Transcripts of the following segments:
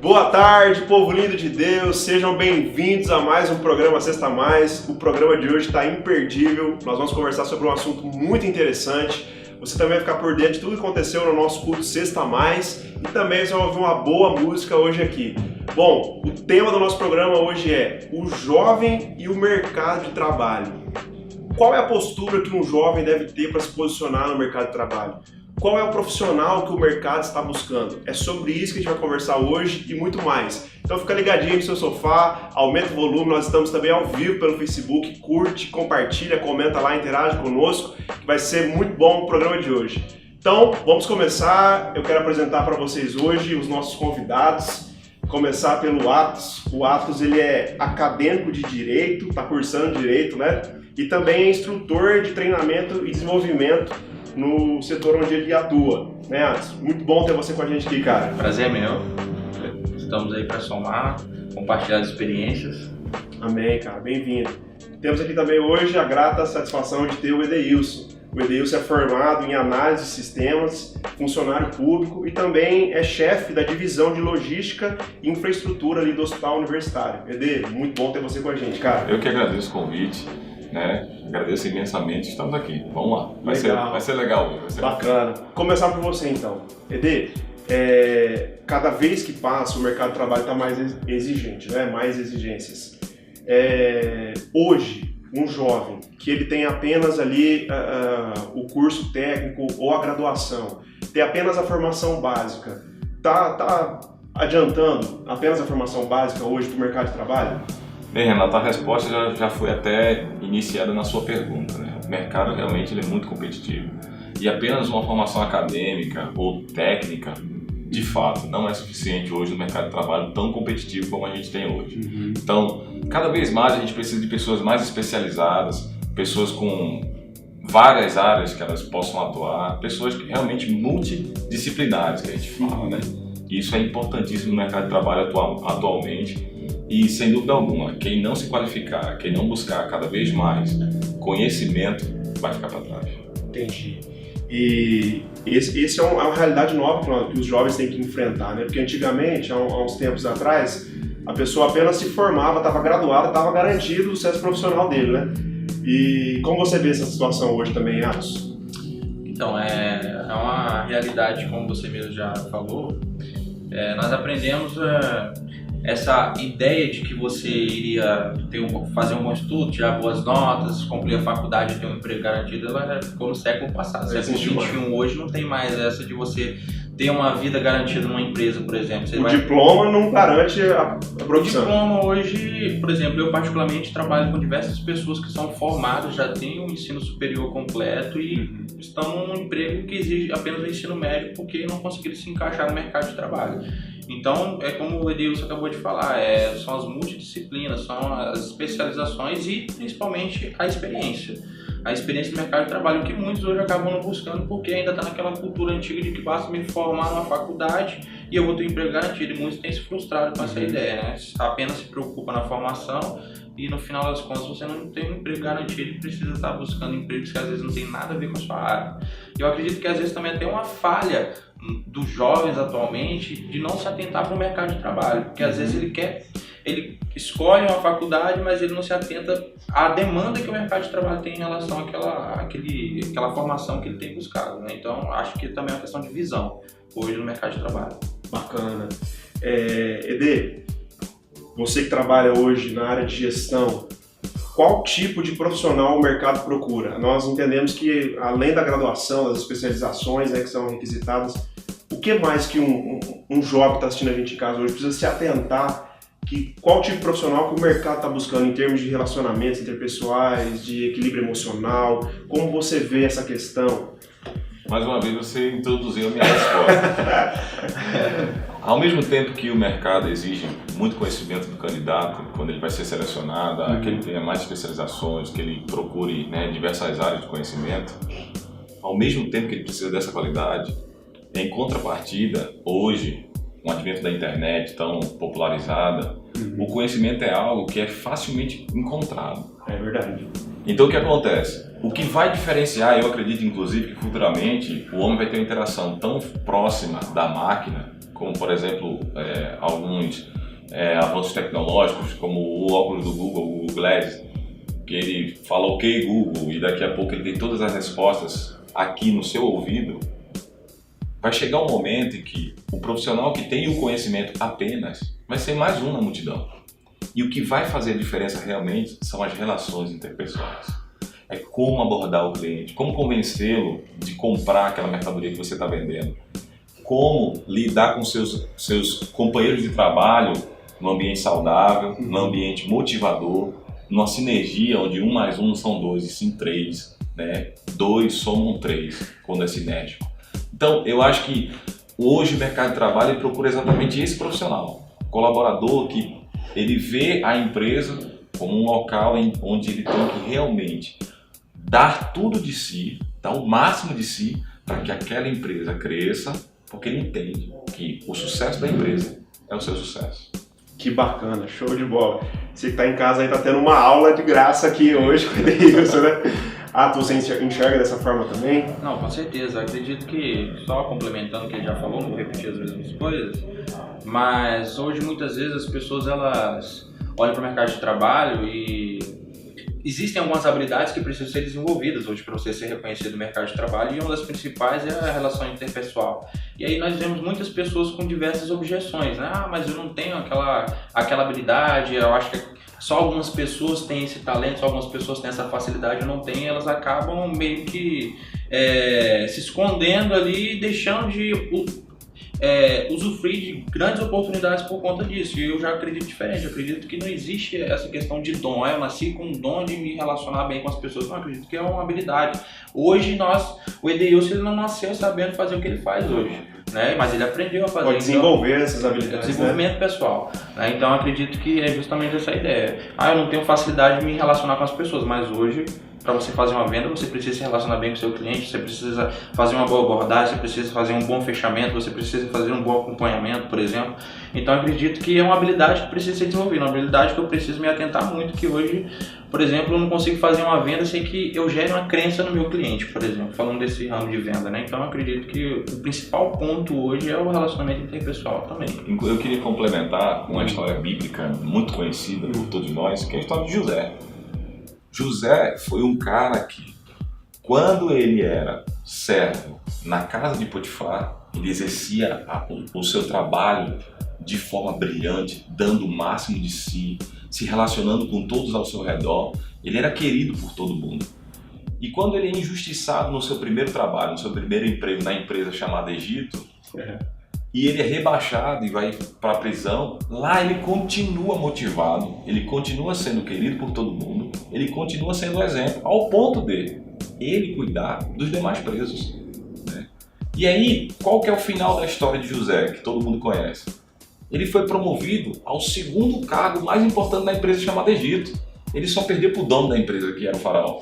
Boa tarde, povo lindo de Deus, sejam bem-vindos a mais um programa Sexta Mais. O programa de hoje está imperdível, nós vamos conversar sobre um assunto muito interessante. Você também vai ficar por dentro de tudo que aconteceu no nosso culto Sexta Mais e também você vai ouvir uma boa música hoje aqui. Bom, o tema do nosso programa hoje é o jovem e o mercado de trabalho. Qual é a postura que um jovem deve ter para se posicionar no mercado de trabalho? Qual é o profissional que o mercado está buscando? É sobre isso que a gente vai conversar hoje e muito mais. Então fica ligadinho no seu sofá, aumenta o volume, nós estamos também ao vivo pelo Facebook, curte, compartilha, comenta lá, interage conosco, que vai ser muito bom o programa de hoje. Então, vamos começar. Eu quero apresentar para vocês hoje os nossos convidados. Começar pelo Atos. O Atos, ele é acadêmico de Direito, está cursando Direito, né? E também é instrutor de treinamento e desenvolvimento no setor onde ele atua, né, Atos? Muito bom ter você com a gente aqui, cara. Prazer é meu. Estamos aí para somar, compartilhar as experiências. Amém, cara. Bem-vindo. Temos aqui também hoje a grata satisfação de ter o Edeilson. O Edeilson é formado em análise de sistemas, funcionário público e também é chefe da divisão de logística e infraestrutura ali do Hospital Universitário. Ede, muito bom ter você com a gente, cara. Eu que agradeço o convite. Agradeço imensamente, estamos aqui. Vamos lá, vai ser legal hoje. Vai ser bacana. Legal. Começar por você então. Ede, cada vez que passa o mercado de trabalho está mais exigente, né? Mais exigências. Hoje, um jovem que ele tem apenas ali o curso técnico ou a graduação, tem apenas a formação básica, tá adiantando apenas a formação básica hoje para o mercado de trabalho? Bem, Renato, a resposta já foi até iniciada na sua pergunta, né? O mercado realmente ele é muito competitivo e apenas uma formação acadêmica ou técnica, de fato, não é suficiente hoje no mercado de trabalho tão competitivo como a gente tem hoje. Uhum. Então, cada vez mais a gente precisa de pessoas mais especializadas, pessoas com várias áreas que elas possam atuar, pessoas que realmente multidisciplinares, que a gente fala, né? E isso é importantíssimo no mercado de trabalho atualmente. E, sem dúvida alguma, quem não se qualificar, quem não buscar cada vez mais conhecimento, vai ficar para trás. Entendi. E esse é uma realidade nova que os jovens têm que enfrentar, né? Porque antigamente, há uns tempos atrás, a pessoa apenas se formava, estava graduada, estava garantido o sucesso profissional dele, né? E como você vê essa situação hoje também, Atos? Então, é uma realidade, como você mesmo já falou. Nós aprendemos essa ideia de que você iria fazer um bom estudo, tirar boas notas, concluir a faculdade e ter um emprego garantido, ela ficou no século passado. Século XXI hoje não tem mais essa de você ter uma vida garantida numa empresa, por exemplo. Diploma não garante a profissão. O diploma hoje, por exemplo, eu particularmente trabalho com diversas pessoas que são formadas, já têm um ensino superior completo e estão num emprego que exige apenas o ensino médio porque não conseguiram se encaixar no mercado de trabalho. Então, é como o Edeilson acabou de falar, são as multidisciplinas, são as especializações e principalmente a experiência. A experiência no mercado de trabalho que muitos hoje acabam não buscando porque ainda está naquela cultura antiga de que basta me formar numa faculdade e eu vou ter um emprego garantido. E muitos têm se frustrado com essa ideia, né? Apenas se preocupa na formação e no final das contas você não tem um emprego garantido e precisa estar buscando empregos que às vezes não tem nada a ver com a sua área. Eu acredito que às vezes também tem uma falha dos jovens atualmente de não se atentar para o mercado de trabalho, porque às vezes ele escolhe uma faculdade, mas ele não se atenta à demanda que o mercado de trabalho tem em relação àquela formação que ele tem buscado, né? Então, acho que também é uma questão de visão hoje no mercado de trabalho. Bacana. Ede, você que trabalha hoje na área de gestão, qual tipo de profissional o mercado procura? Nós entendemos que, além da graduação, das especializações, né, que são requisitadas, o que mais que um jovem que está assistindo a gente em casa hoje precisa se atentar? Qual tipo de profissional que o mercado está buscando em termos de relacionamentos interpessoais, de equilíbrio emocional? Como você vê essa questão? Mais uma vez você introduziu a minha resposta. Ao mesmo tempo que o mercado exige muito conhecimento do candidato, quando ele vai ser selecionado, que ele tenha mais especializações, que ele procure diversas áreas de conhecimento, ao mesmo tempo que ele precisa dessa qualidade, em contrapartida, hoje, com o advento da internet tão popularizada, o conhecimento é algo que é facilmente encontrado. É verdade. Então o que acontece? O que vai diferenciar, eu acredito inclusive que futuramente o homem vai ter uma interação tão próxima da máquina como por exemplo alguns avanços tecnológicos, como o óculos do Google, o Google Glass, que ele fala ok Google e daqui a pouco ele tem todas as respostas aqui no seu ouvido, vai chegar um momento em que o profissional que tem o conhecimento apenas vai ser mais um na multidão. E o que vai fazer a diferença realmente são as relações interpessoais. É como abordar o cliente, como convencê-lo de comprar aquela mercadoria que você está vendendo, como lidar com seus companheiros de trabalho num ambiente saudável, num ambiente motivador, numa sinergia onde 1 mais 1 não são 2 e sim 3, né? 2 somam 3 quando é sinérgico. Então, eu acho que hoje o mercado de trabalho ele procura exatamente esse profissional, colaborador que ele vê a empresa como um local onde ele tem que realmente dar tudo de si, dar o máximo de si para que aquela empresa cresça, porque ele entende que o sucesso da empresa é o seu sucesso. Que bacana, show de bola. Você que está em casa aí está tendo uma aula de graça aqui hoje com o Edeilson, né? Você enxerga dessa forma também? Não, com certeza. Eu acredito que, só complementando o que ele já falou, não vou repetir as mesmas coisas, mas hoje muitas vezes as pessoas elas olham para o mercado de trabalho e existem algumas habilidades que precisam ser desenvolvidas hoje para você ser reconhecido no mercado de trabalho, e uma das principais é a relação interpessoal. E aí nós vemos muitas pessoas com diversas objeções, né? Mas eu não tenho aquela habilidade, eu acho que só algumas pessoas têm esse talento, só algumas pessoas têm essa facilidade, eu não tenho, elas acabam meio que se escondendo ali, deixando de usufruir de grandes oportunidades por conta disso. E eu já acredito diferente, eu acredito que não existe essa questão de dom. Eu nasci com um dom de me relacionar bem com as pessoas, não acredito que é uma habilidade. Hoje o Edeilson ele não nasceu sabendo fazer o que ele faz hoje, né? Mas ele aprendeu a fazer. Pode desenvolver essas habilidades, desenvolvimento, né? Pessoal, né? Então eu acredito que é justamente essa ideia. Eu não tenho facilidade de me relacionar com as pessoas, mas hoje, para você fazer uma venda, você precisa se relacionar bem com o seu cliente, você precisa fazer uma boa abordagem, você precisa fazer um bom fechamento, você precisa fazer um bom acompanhamento, por exemplo. Então eu acredito que é uma habilidade que precisa ser desenvolvida, uma habilidade que eu preciso me atentar muito, que hoje, por exemplo, eu não consigo fazer uma venda sem que eu gere uma crença no meu cliente, por exemplo, falando desse ramo de venda, né? Então eu acredito que o principal ponto hoje é o relacionamento interpessoal também. Eu queria complementar com uma história bíblica muito conhecida por todos nós, que é a história de José. José foi um cara que, quando ele era servo na casa de Potifar, ele exercia o seu trabalho de forma brilhante, dando o máximo de si, se relacionando com todos ao seu redor. Ele era querido por todo mundo. E quando ele é injustiçado no seu primeiro trabalho, no seu primeiro emprego na empresa chamada Egito, e ele é rebaixado e vai para a prisão, lá ele continua motivado, ele continua sendo querido por todo mundo, ele continua sendo um exemplo, ao ponto de ele cuidar dos demais presos, né? E aí, qual que é o final da história de José, que todo mundo conhece? Ele foi promovido ao segundo cargo mais importante da empresa chamada Egito. Ele só perdeu para o dono da empresa, que era o faraó.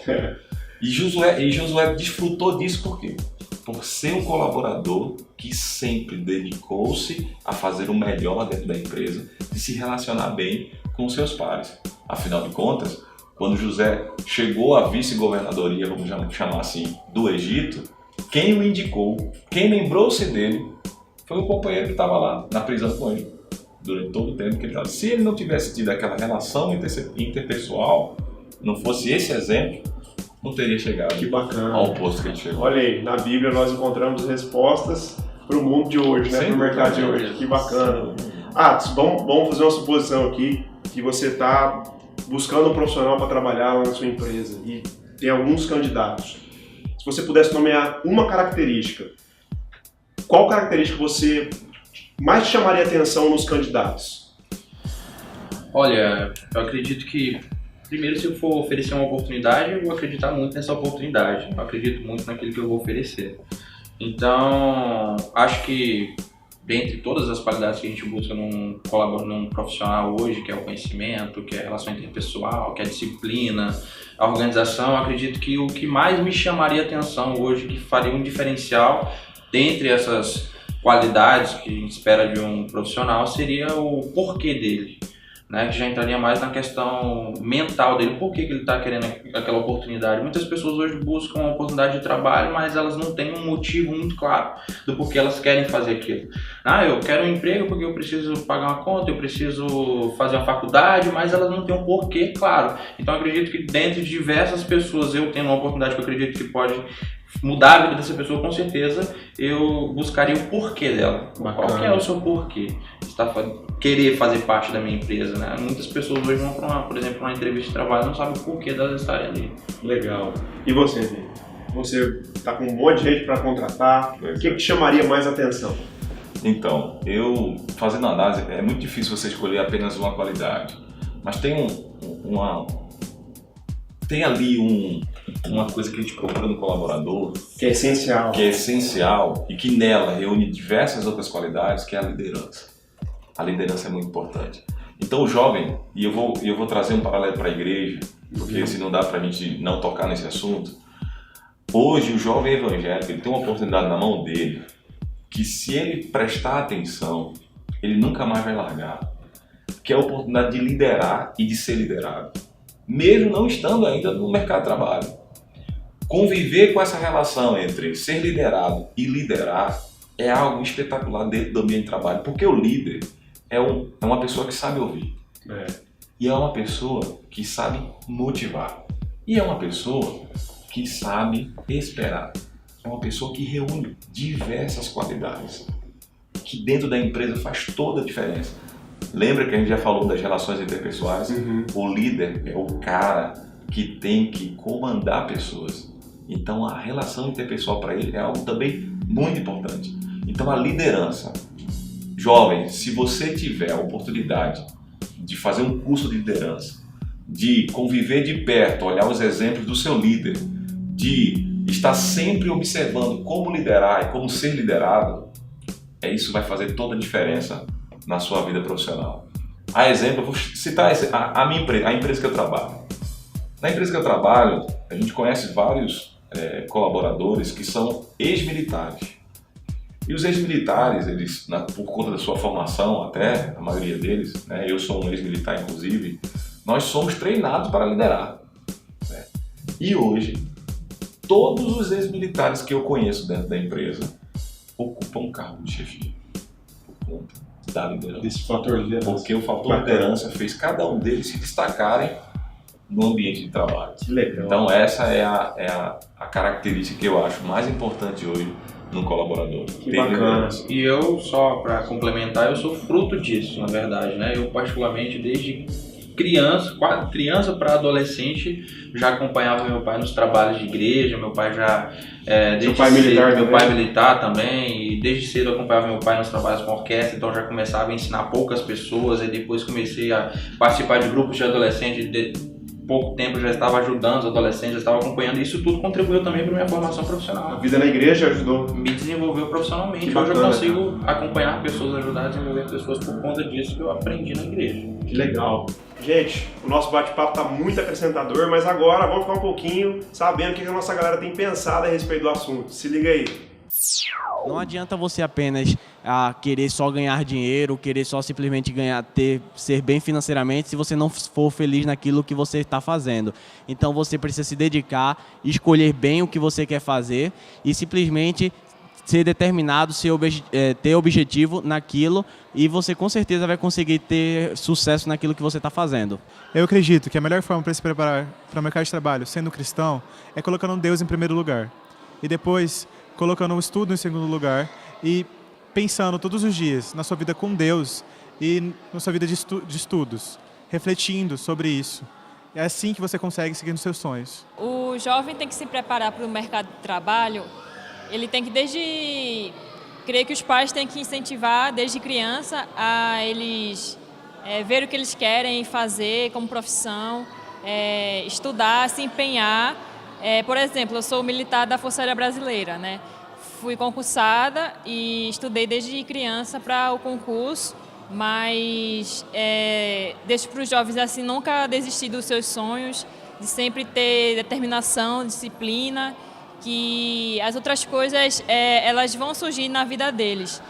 E Josué desfrutou disso por quê? Por ser um colaborador que sempre dedicou-se a fazer o melhor dentro da empresa e se relacionar bem com os seus pares. Afinal de contas, quando José chegou à vice-governadoria, vamos chamar assim, do Egito, quem o indicou, quem lembrou-se dele, foi o companheiro que estava lá na prisão com ele durante todo o tempo que ele estava. Se ele não tivesse tido aquela relação interpessoal, não fosse esse exemplo, não teria chegado ao posto que ele chegou. Olha aí, na Bíblia nós encontramos respostas para o mundo de hoje, né? Para o mercado de hoje. Que bacana. Vamos fazer uma suposição aqui, que você está buscando um profissional para trabalhar lá na sua empresa e tem alguns candidatos. Se você pudesse nomear uma característica, qual característica você mais chamaria atenção nos candidatos? Olha, eu acredito que primeiro, se eu for oferecer uma oportunidade, eu vou acreditar muito nessa oportunidade. Eu acredito muito naquilo que eu vou oferecer. Então, acho que dentre todas as qualidades que a gente busca num profissional hoje, que é o conhecimento, que é a relação interpessoal, que é a disciplina, a organização, eu acredito que o que mais me chamaria atenção hoje, que faria um diferencial dentre essas qualidades que a gente espera de um profissional, seria o porquê dele. né, que já entraria mais na questão mental dele, por que ele está querendo aquela oportunidade. Muitas pessoas hoje buscam uma oportunidade de trabalho, mas elas não têm um motivo muito claro do porquê elas querem fazer aquilo. Eu quero um emprego porque eu preciso pagar uma conta, eu preciso fazer uma faculdade, mas elas não têm um porquê claro. Então eu acredito que dentro de diversas pessoas, eu tendo uma oportunidade que eu acredito que pode mudar a vida dessa pessoa, com certeza eu buscaria o porquê dela. Qual que é o seu porquê? Querer fazer parte da minha empresa, né? Muitas pessoas hoje vão para por exemplo, uma entrevista de trabalho e não sabem o porquê delas estarem ali. Legal. E você, Vini? Você está com um monte de gente para contratar, o que te chamaria mais atenção? Então, eu fazendo análise, é muito difícil você escolher apenas uma qualidade, mas tem uma coisa que a gente procura no colaborador que é essencial e que nela reúne diversas outras qualidades, que é a liderança. A liderança é muito importante. Então o jovem, e eu vou trazer um paralelo para a igreja, porque se não dá para a gente não tocar nesse assunto, hoje o jovem evangélico ele tem uma oportunidade na mão dele, que se ele prestar atenção, ele nunca mais vai largar, que é a oportunidade de liderar e de ser liderado, mesmo não estando ainda no mercado de trabalho. Conviver com essa relação entre ser liderado e liderar é algo espetacular dentro do ambiente de trabalho, porque o líder é uma pessoa que sabe ouvir, e é uma pessoa que sabe motivar, e é uma pessoa que sabe esperar, é uma pessoa que reúne diversas qualidades, que dentro da empresa faz toda a diferença. Lembra que a gente já falou das relações interpessoais? O líder é o cara que tem que comandar pessoas. Então a relação interpessoal para ele é algo também muito importante. Então a liderança. Jovem, se você tiver a oportunidade de fazer um curso de liderança, de conviver de perto, olhar os exemplos do seu líder, de estar sempre observando como liderar e como ser liderado, isso vai fazer toda a diferença na sua vida profissional. A exemplo, eu vou citar a empresa que eu trabalho. Na empresa que eu trabalho, a gente conhece vários colaboradores que são ex-militares. E os ex-militares, eles, por conta da sua formação, até a maioria deles, né, eu sou um ex-militar inclusive, nós somos treinados para liderar. Né? E hoje, todos os ex-militares que eu conheço dentro da empresa ocupam um cargo de chefia. Por conta da liderança. Desse fator liderança. Porque o fator liderança fez cada um deles se destacarem no ambiente de trabalho. Que legal. Então essa é a característica que eu acho mais importante hoje no colaborador. Que bacana. E eu, só para complementar, eu sou fruto disso, na verdade, né? Eu particularmente desde criança para adolescente, já acompanhava meu pai nos trabalhos de igreja, meu pai já... Seu pai militar também? Meu pai militar também, e desde cedo eu acompanhava meu pai nos trabalhos com orquestra, então já começava a ensinar poucas pessoas, e depois comecei a participar de grupos de adolescentes, pouco tempo já estava ajudando os adolescentes, já estava acompanhando, e isso tudo contribuiu também para minha formação profissional. A vida na igreja ajudou? Me desenvolveu profissionalmente. Que hoje bacana, eu consigo acompanhar pessoas, ajudar a desenvolver pessoas por conta disso que eu aprendi na igreja. Que legal. Gente, o nosso bate-papo está muito acrescentador, mas agora vamos ficar um pouquinho sabendo o que a nossa galera tem pensado a respeito do assunto. Se liga aí. Não adianta você apenas querer só ganhar dinheiro, querer só simplesmente ser bem financeiramente se você não for feliz naquilo que você está fazendo. Então você precisa se dedicar, escolher bem o que você quer fazer e simplesmente ser determinado, ter objetivo naquilo, e você com certeza vai conseguir ter sucesso naquilo que você está fazendo. Eu acredito que a melhor forma para se preparar para o mercado de trabalho, sendo cristão, é colocando Deus em primeiro lugar. E depois colocando o estudo em segundo lugar e pensando todos os dias na sua vida com Deus e na sua vida de estudos, refletindo sobre isso. É assim que você consegue seguir nos seus sonhos. O jovem tem que se preparar para o mercado de trabalho. Ele tem que creio que os pais têm que incentivar desde criança a eles ver o que eles querem fazer como profissão, estudar, se empenhar. Por exemplo, eu sou militar da Força Aérea Brasileira, né? Fui concursada e estudei desde criança para o concurso, mas deixo para os jovens assim nunca desistir dos seus sonhos, de sempre ter determinação, disciplina, que as outras coisas elas vão surgir na vida deles.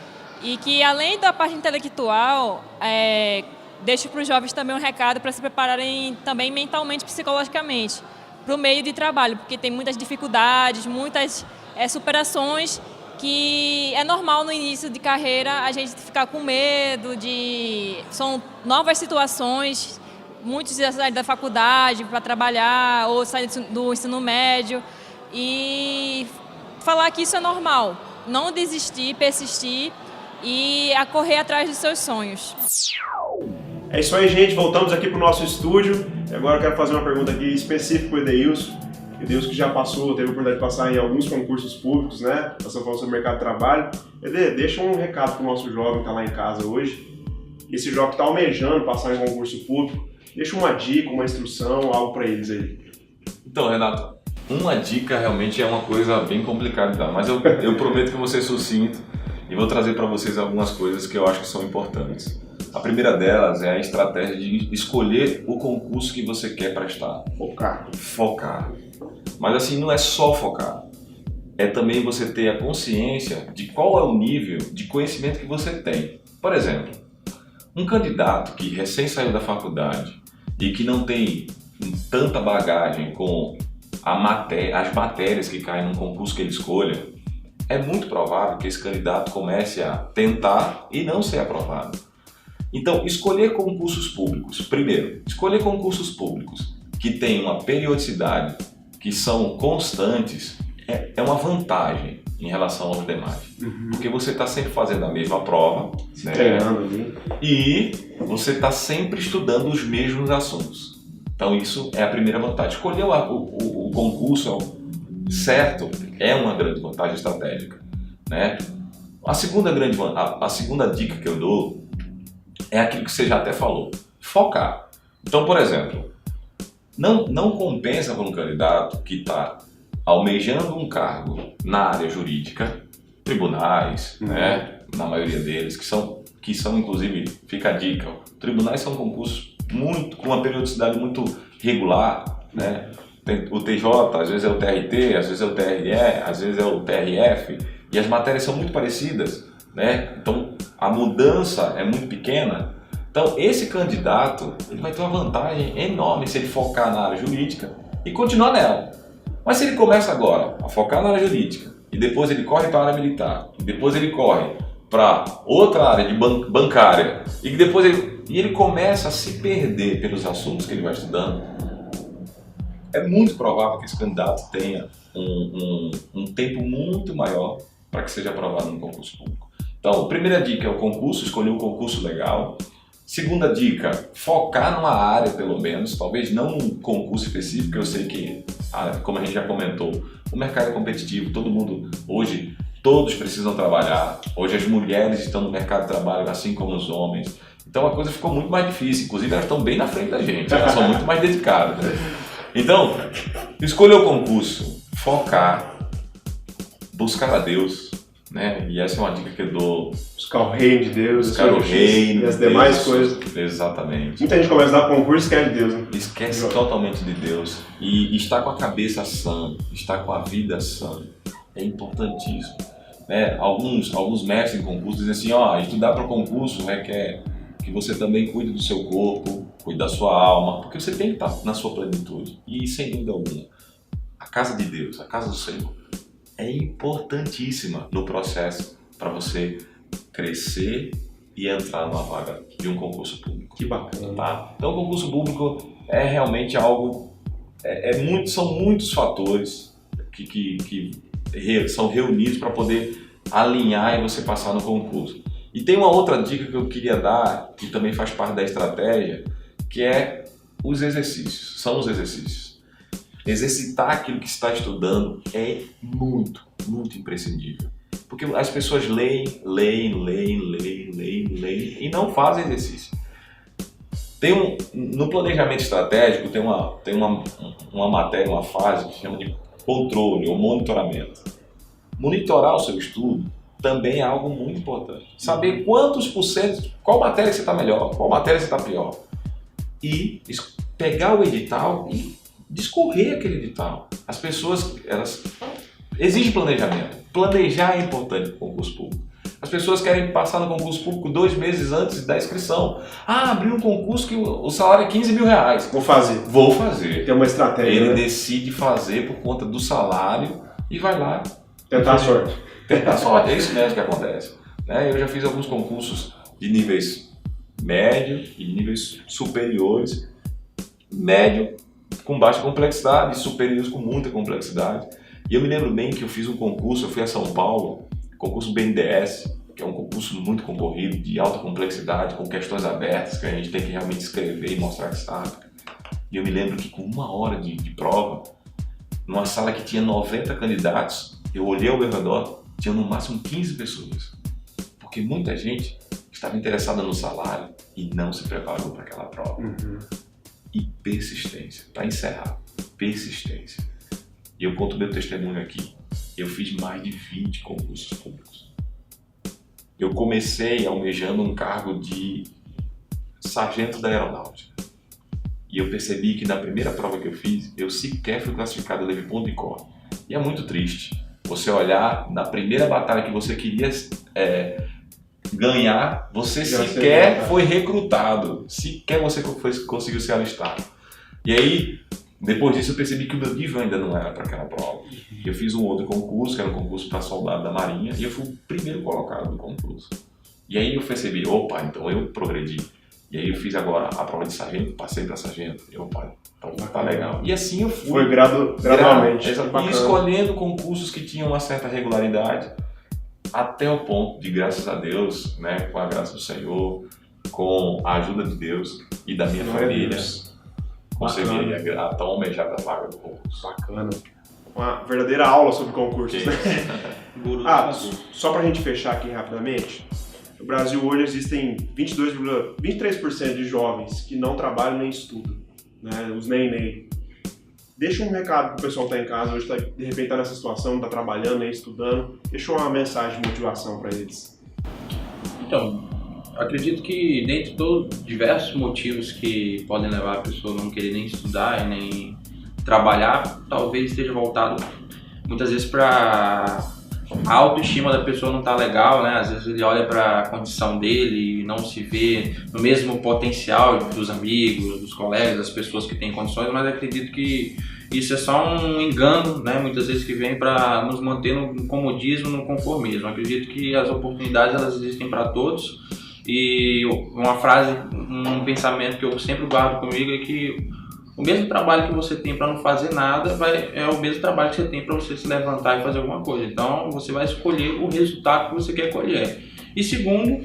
E que além da parte intelectual, deixo para os jovens também um recado para se prepararem também mentalmente, psicologicamente, para o meio de trabalho, porque tem muitas dificuldades, muitas superações, que é normal no início de carreira a gente ficar com medo são novas situações, muitos já saem da faculdade para trabalhar ou saem do ensino médio, e falar que isso é normal, não desistir, persistir e a correr atrás dos seus sonhos. É isso aí, gente. Voltamos aqui para o nosso estúdio. E agora eu quero fazer uma pergunta aqui específica para o Edeilson. Edeilson que já passou, teve a oportunidade de passar em alguns concursos públicos, né? Nós estamos falando sobre o mercado de trabalho. Ede, deixa um recado para o nosso jovem que está lá em casa hoje. Esse jovem que está almejando passar em um concurso público. Deixa uma dica, uma instrução, algo para eles aí. Então, Renato, uma dica realmente é uma coisa bem complicada, tá? Mas eu prometo que vou ser sucinto e vou trazer para vocês algumas coisas que eu acho que são importantes. A primeira delas é a estratégia de escolher o concurso que você quer prestar. Focar. Mas assim, não é só focar. É também você ter a consciência de qual é o nível de conhecimento que você tem. Por exemplo, um candidato que recém saiu da faculdade e que não tem tanta bagagem com as matérias que caem num concurso que ele escolha, é muito provável que esse candidato comece a tentar e não ser aprovado. Então, escolher concursos públicos. Primeiro, escolher concursos públicos que têm uma periodicidade, que são constantes, é uma vantagem em relação aos demais. Porque você está sempre fazendo a mesma prova, né? Treinando ali. E você está sempre estudando os mesmos assuntos. Então, isso é a primeira vantagem. Escolher o concurso certo é uma grande vantagem estratégica, né? A segunda dica que eu dou é aquilo que você já até falou, focar. Então, por exemplo, não compensa para um candidato que está almejando um cargo na área jurídica, tribunais, né, na maioria deles, que são inclusive, fica a dica, tribunais são concursos com uma periodicidade muito regular, né? Tem o TJ, às vezes é o TRT, às vezes é o TRE, às vezes é o TRF, e as matérias são muito parecidas, né? Então a mudança é muito pequena. Então esse candidato ele vai ter uma vantagem enorme se ele focar na área jurídica e continuar nela. Mas se ele começa agora a focar na área jurídica e depois ele corre para a área militar, e depois ele corre para outra área de bancária e depois ele começa a se perder pelos assuntos que ele vai estudando, é muito provável que esse candidato tenha um tempo muito maior para que seja aprovado no concurso público. Então, a primeira dica é o concurso, escolher um concurso legal. Segunda dica, focar numa área pelo menos, talvez não num concurso específico, eu sei que, como a gente já comentou, o mercado é competitivo, todo mundo hoje, todos precisam trabalhar, hoje as mulheres estão no mercado de trabalho assim como os homens, então a coisa ficou muito mais difícil, inclusive elas estão bem na frente da gente, elas são muito mais dedicadas. Então, escolher o concurso, focar, buscar a Deus, né? E essa é uma dica que eu dou. Buscar o reino de Deus, buscar o reino e as demais coisas. Exatamente. Muita gente começa a dar concurso e esquece de Deus, né? Esquece totalmente de Deus. E estar com a cabeça sã, estar com a vida sã, é importantíssimo. Né? Alguns mestres em concurso dizem assim, estudar para o concurso requer que você também cuide do seu corpo, cuide da sua alma, porque você tem que estar na sua plenitude. E sem dúvida alguma, a casa de Deus, a casa do Senhor, é importantíssima no processo para você crescer e entrar numa vaga de um concurso público. Que bacana. Tá? Então, o concurso público é realmente algo... são muitos fatores que são reunidos para poder alinhar e você passar no concurso. E tem uma outra dica que eu queria dar, que também faz parte da estratégia, que é os exercícios. São os exercícios. Exercitar aquilo que está estudando é muito, muito imprescindível. Porque as pessoas leem e não fazem exercício. No planejamento estratégico tem uma matéria, uma fase que chama de controle ou monitoramento. Monitorar o seu estudo também é algo muito importante. Saber quantos por cento, qual matéria você está melhor, qual matéria você está pior. E pegar o edital e discorrer aquele edital. As pessoas, elas exigem planejamento. Planejar é importante para o concurso público. As pessoas querem passar no concurso público 2 meses antes da inscrição. Abriu um concurso que o salário é 15 mil reais. Vou fazer. Vou fazer. Tem uma estratégia, Ele né? decide fazer por conta do salário e vai lá. Tentar a sorte. Tentar a sorte, é isso mesmo que acontece. Né? Eu já fiz alguns concursos de níveis médio e níveis superiores. Médio com baixa complexidade, superiores com muita complexidade. E eu me lembro bem que eu fiz um concurso, eu fui a São Paulo, concurso BNDES, que é um concurso muito concorrido, de alta complexidade, com questões abertas, que a gente tem que realmente escrever e mostrar que sabe. E eu me lembro que com 1 hora de prova, numa sala que tinha 90 candidatos, eu olhei ao meu redor, tinha no máximo 15 pessoas. Porque muita gente estava interessada no salário e não se preparou para aquela prova. E persistência, para encerrar, persistência. E eu conto meu testemunho aqui. Eu fiz mais de 20 concursos públicos. Eu comecei almejando um cargo de sargento da aeronáutica. E eu percebi que na primeira prova que eu fiz, eu sequer fui classificado, eu levei ponto e corte. E é muito triste você olhar na primeira batalha que você queria ganhar, você sequer foi recrutado, sequer você conseguiu se alistar. E aí, depois disso eu percebi que o meu nível ainda não era para aquela prova. Eu fiz um outro concurso, que era um concurso para soldado da Marinha, e eu fui o primeiro colocado no concurso. E aí eu percebi, opa, então eu progredi. E aí eu fiz agora a prova de sargento, passei para sargento, e opa, então tá legal. E assim eu fui. Foi gradualmente. E escolhendo concursos que tinham uma certa regularidade, até o ponto de, graças a Deus, né, com a graça do Senhor, com a ajuda de Deus e da minha família, consegui a tão almejada vaga do concurso. Bacana. Uma verdadeira aula sobre concursos, né? Só pra gente fechar aqui rapidamente, no Brasil hoje existem 23% de jovens que não trabalham nem estudam, né? Os nem. Deixa um recado pro pessoal que tá em casa, hoje de repente tá nessa situação, não tá trabalhando nem estudando, deixa uma mensagem de motivação para eles. Então, acredito que dentre todos diversos motivos que podem levar a pessoa a não querer nem estudar e nem trabalhar, talvez esteja voltado muitas vezes para a autoestima da pessoa não tá legal, né? Às vezes ele olha para a condição dele e não se vê no mesmo potencial dos amigos, dos colegas, das pessoas que têm condições, mas acredito que isso é só um engano, né? Muitas vezes que vem para nos manter no comodismo, no conformismo. Acredito que as oportunidades elas existem para todos e uma frase, um pensamento que eu sempre guardo comigo é que o mesmo trabalho que você tem para não fazer nada é o mesmo trabalho que você tem para você se levantar e fazer alguma coisa. Então você vai escolher o resultado que você quer colher. E segundo,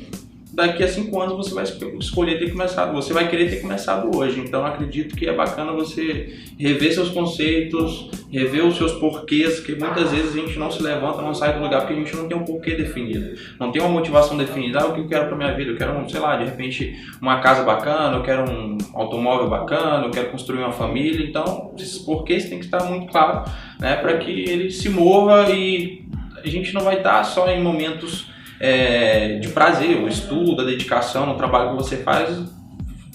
daqui a 5 anos você vai escolher ter começado, você vai querer ter começado hoje. Então acredito que é bacana você rever seus conceitos, rever os seus porquês, que muitas vezes a gente não se levanta, não sai do lugar porque a gente não tem um porquê definido, não tem uma motivação definida. O que eu quero para minha vida? Eu quero, sei lá, de repente uma casa bacana, eu quero um automóvel bacana, eu quero construir uma família. Então esses porquês têm que estar muito claros, né, para que ele se mova e a gente não vai estar só em momentos de prazer, o estudo, a dedicação no trabalho que você faz,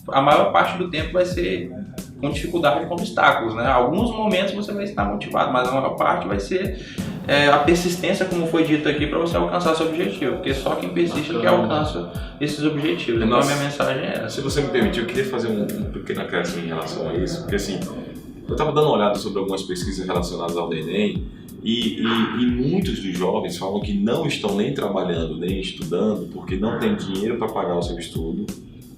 a maior parte do tempo vai ser com dificuldade, com obstáculos, né? Alguns momentos você vai estar motivado, mas a maior parte vai ser a persistência, como foi dito aqui, para você alcançar seu objetivo, porque só quem persiste que alcança esses objetivos. Então a minha mensagem é essa. Se você me permitir, eu queria fazer um pequeno acréscimo em relação a isso, porque assim, eu estava dando uma olhada sobre algumas pesquisas relacionadas ao Enem, e muitos dos jovens falam que não estão nem trabalhando, nem estudando, porque não tem dinheiro para pagar o seu estudo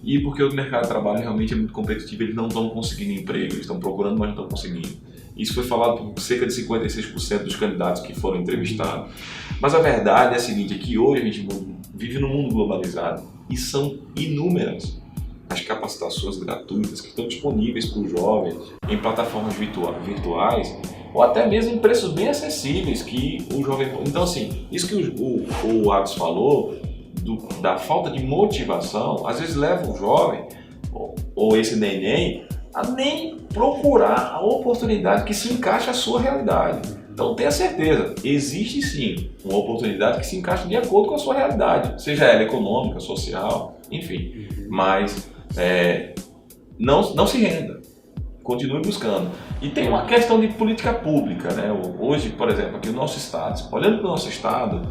e porque o mercado de trabalho realmente é muito competitivo, eles não estão conseguindo emprego, eles estão procurando, mas não estão conseguindo. Isso foi falado por cerca de 56% dos candidatos que foram entrevistados. Mas a verdade é a seguinte, é que hoje a gente vive num mundo globalizado e são inúmeras as capacitações gratuitas que estão disponíveis para o jovem em plataformas virtuais ou até mesmo em preços bem acessíveis que o jovem... Então assim, isso que o Adson falou, da falta de motivação, às vezes leva o jovem, ou esse neném, a nem procurar a oportunidade que se encaixa à sua realidade. Então tenha certeza, existe sim uma oportunidade que se encaixa de acordo com a sua realidade, seja ela econômica, social, enfim, mas não se renda. Continue buscando. E tem uma questão de política pública, né? Hoje, por exemplo, aqui no nosso estado, olhando para o nosso estado,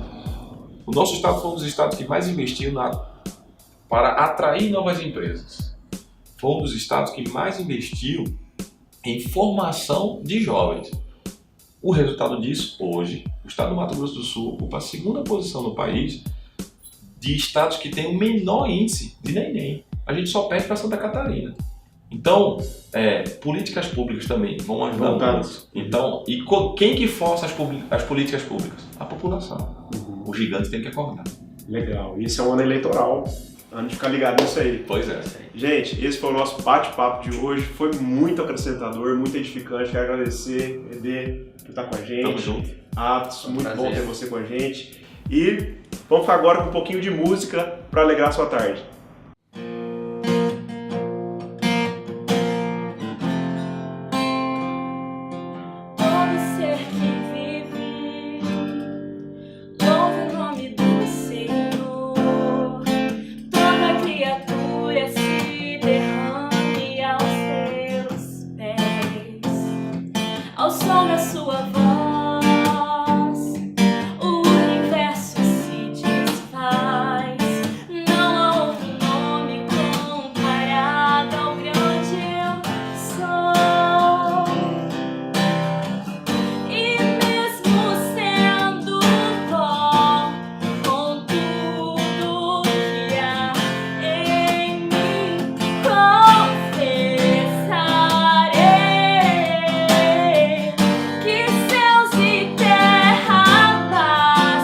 O nosso estado foi um dos estados que mais investiu para atrair novas empresas. Foi um dos estados que mais investiu em formação de jovens. O resultado disso, hoje, o estado do Mato Grosso do Sul ocupa a segunda posição no país de estados que tem o menor índice de neném. A gente só perde para Santa Catarina. Então, políticas públicas também vão ajudar muito. Então, quem que força as políticas públicas? A população. Os gigantes têm que acordar. Legal. Isso é um ano eleitoral. Ano de ficar ligado nisso aí. Pois é. Gente, esse foi o nosso bate-papo de hoje. Foi muito acrescentador, muito edificante. Quero agradecer, Ed, por estar com a gente. Tamo junto. Atos, muito Prazer. bom ter você com a gente. E vamos ficar agora com um pouquinho de música para alegrar a sua tarde. Todo ser que vive, louve o nome do Senhor. Toda criatura se derrame aos teus pés. Ao som da sua voz, o universo se desfaz. Não há outro nome comparado ao grande eu sou. E mesmo sendo pó, com tudo que há em mim, confessarei que céus e terra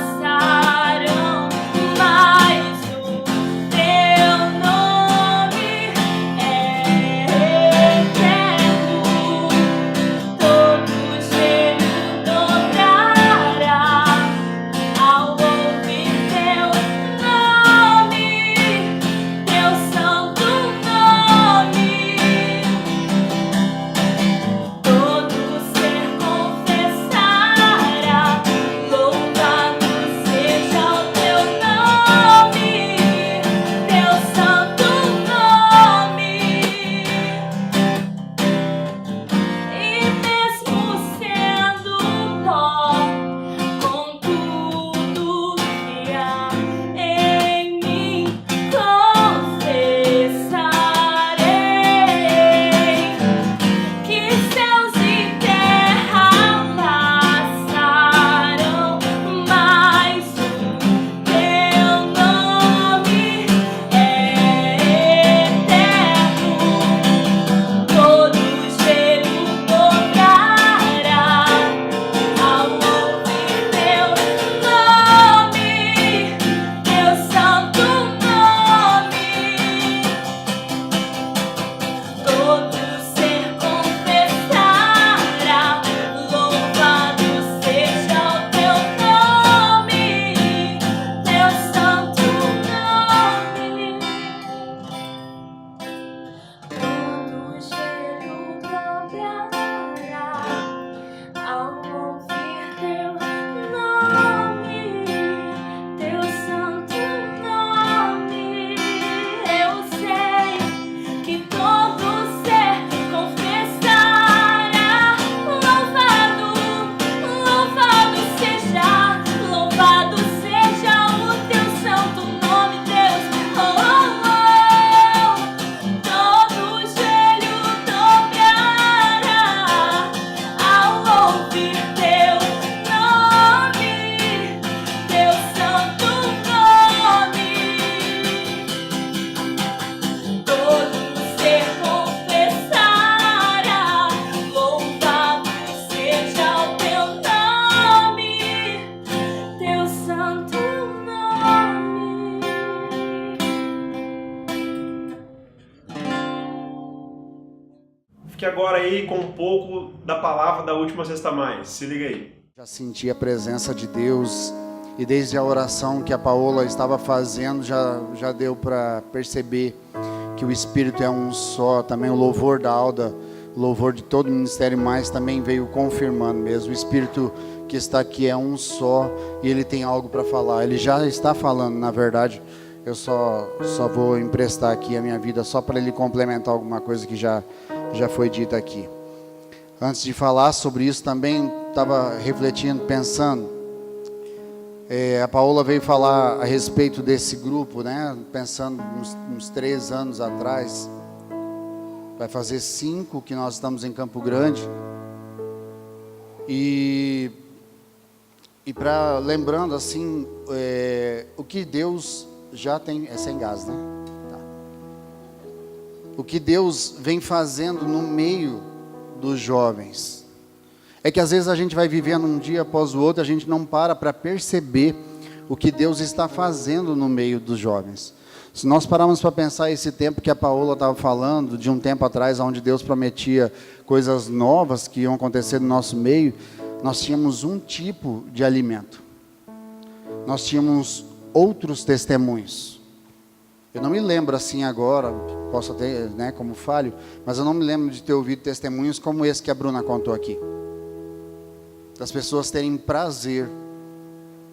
passarão, mas o teu nome é eterno. Todo joelho dobrará ao ouvir teu nome, teu santo nome. Todo ser confessará, louvado seja o teu nome, teu santo nome. E mesmo sendo pó, com tudo que há em mim, confessarei que céus e terra passarão, mas o teu nome é eterno. Todo joelho dobrará ao ouvir teu nome, teu santo nome. Todo ser confessará, louvado seja o teu nome, teu santo nome. Todo joelho dobrará ao ouvir teu nome, teu santo nome. Eu sei que todo ser confessará, louvado, louvado seja o teu santo nome, Deus. Todo joelho dobrará ao ouvir teu nome, teu santo nome. Todo ser confessará, louvado seja o teu nome, teu santo nome. Fique agora aí com um pouco da palavra da última Sexta Mais. Se liga aí. Já senti a presença de Deus e desde a oração que a Paola estava fazendo já deu para perceber que o Espírito é um só. Também o louvor da Alda, o louvor de todo o Ministério Mais também veio confirmando mesmo. O Espírito que está aqui é um só e ele tem algo para falar. Ele já está falando, na verdade. Eu só vou emprestar aqui a minha vida só para ele complementar alguma coisa que já foi dita aqui. Antes de falar sobre isso também estava refletindo, pensando. A Paola veio falar a respeito desse grupo, né? Pensando uns 3 anos atrás. Vai fazer 5 que nós estamos em Campo Grande. E lembrando assim, o que Deus já tem... É sem gás, né? Tá. O que Deus vem fazendo no meio dos jovens. É que às vezes a gente vai vivendo um dia após o outro, a gente não para perceber o que Deus está fazendo no meio dos jovens. Se nós pararmos para pensar esse tempo que a Paola estava falando, de um tempo atrás, onde Deus prometia coisas novas que iam acontecer no nosso meio, nós tínhamos um tipo de alimento. Nós tínhamos outros testemunhos. Eu não me lembro assim agora, posso ter, né, como falho, mas eu não me lembro de ter ouvido testemunhos como esse que a Bruna contou aqui. Das pessoas terem prazer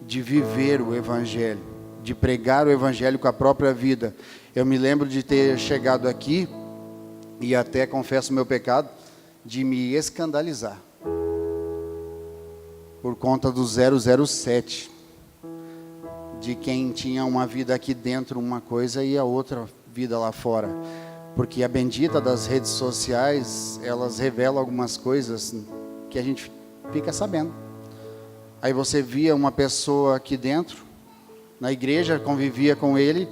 de viver o Evangelho, de pregar o Evangelho com a própria vida. Eu me lembro de ter chegado aqui, e até confesso o meu pecado, de me escandalizar, por conta do 007, de quem tinha uma vida aqui dentro, uma coisa, e a outra vida lá fora. Porque a bendita das redes sociais, elas revelam algumas coisas que a gente fica sabendo. Aí você via uma pessoa aqui dentro, na igreja, convivia com ele,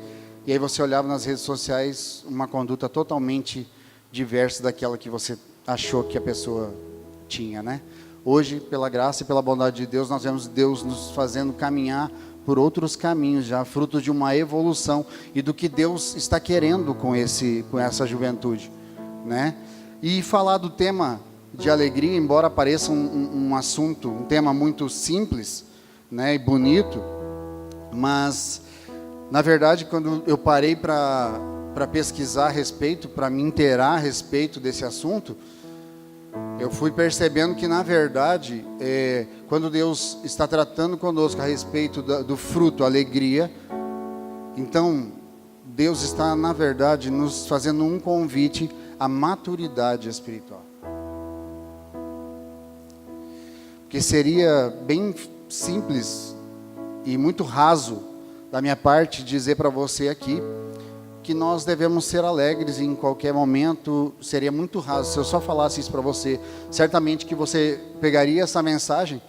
e aí você olhava nas redes sociais uma conduta totalmente diversa daquela que você achou que a pessoa tinha, né? Hoje, pela graça e pela bondade de Deus, nós vemos Deus nos fazendo caminhar por outros caminhos já, fruto de uma evolução e do que Deus está querendo com essa juventude, né? E falar do tema de alegria, embora pareça um assunto, um tema muito simples, né, e bonito, mas na verdade quando eu parei para pesquisar a respeito, para me inteirar a respeito desse assunto, eu fui percebendo que na verdade, quando Deus está tratando conosco a respeito do fruto, alegria, então Deus está na verdade nos fazendo um convite à maturidade espiritual. Porque seria bem simples e muito raso da minha parte dizer para você aqui que nós devemos ser alegres em qualquer momento. Seria muito raso se eu só falasse isso para você. Certamente que você pegaria essa mensagem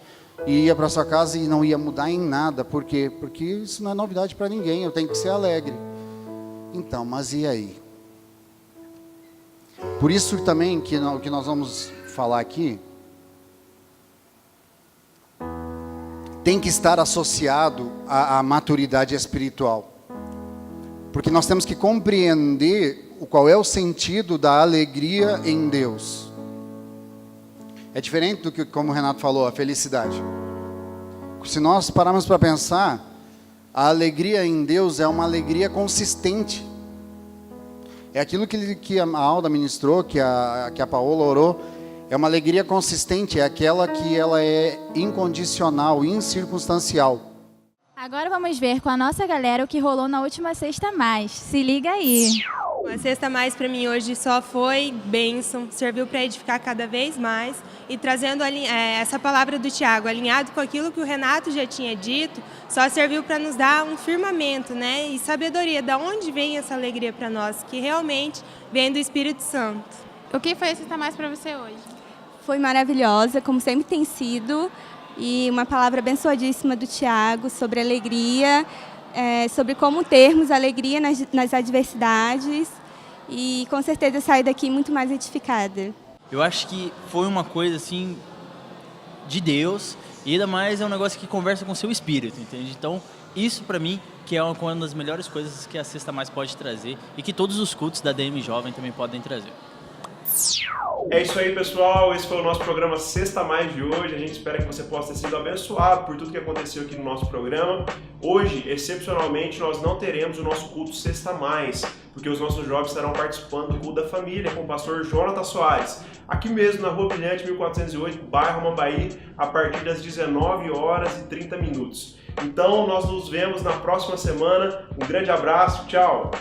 e ia para sua casa e não ia mudar em nada. Por quê? Porque isso não é novidade para ninguém, eu tenho que ser alegre. Então, mas e aí? Por isso também que o que nós vamos falar aqui tem que estar associado à maturidade espiritual. Porque nós temos que compreender qual é o sentido da alegria em Deus. É diferente do que, como o Renato falou, a felicidade. Se nós pararmos para pensar, a alegria em Deus é uma alegria consistente. É aquilo que a Alda ministrou, que a Paola orou. É uma alegria consistente, é aquela que ela é incondicional, incircunstancial. Agora vamos ver com a nossa galera o que rolou na última Sexta Mais. Se liga aí. A Sexta Mais para mim hoje só foi bênção, serviu para edificar cada vez mais e trazendo essa palavra do Tiago, alinhado com aquilo que o Renato já tinha dito, só serviu para nos dar um firmamento, né, e sabedoria, da onde vem essa alegria para nós, que realmente vem do Espírito Santo. O que foi a Sexta Mais para você hoje? Foi maravilhosa, como sempre tem sido, e uma palavra abençoadíssima do Tiago sobre alegria, sobre como termos alegria nas adversidades, e com certeza saí daqui muito mais edificada. Eu acho que foi uma coisa assim de Deus, e ainda mais é um negócio que conversa com o seu espírito, entende? Então isso para mim que é uma das melhores coisas que a Sexta Mais pode trazer e que todos os cultos da DM Jovem também podem trazer. É isso aí, pessoal, esse foi o nosso programa Sexta Mais de hoje. A gente espera que você possa ter sido abençoado por tudo que aconteceu aqui no nosso programa. Hoje, excepcionalmente, nós não teremos o nosso culto Sexta Mais, porque os nossos jovens estarão participando do culto da família com o pastor Jonathan Soares, aqui mesmo na Rua Brilhante, 1408, bairro Mambaí, a partir das 19h30. Então, nós nos vemos na próxima semana. Um grande abraço, tchau!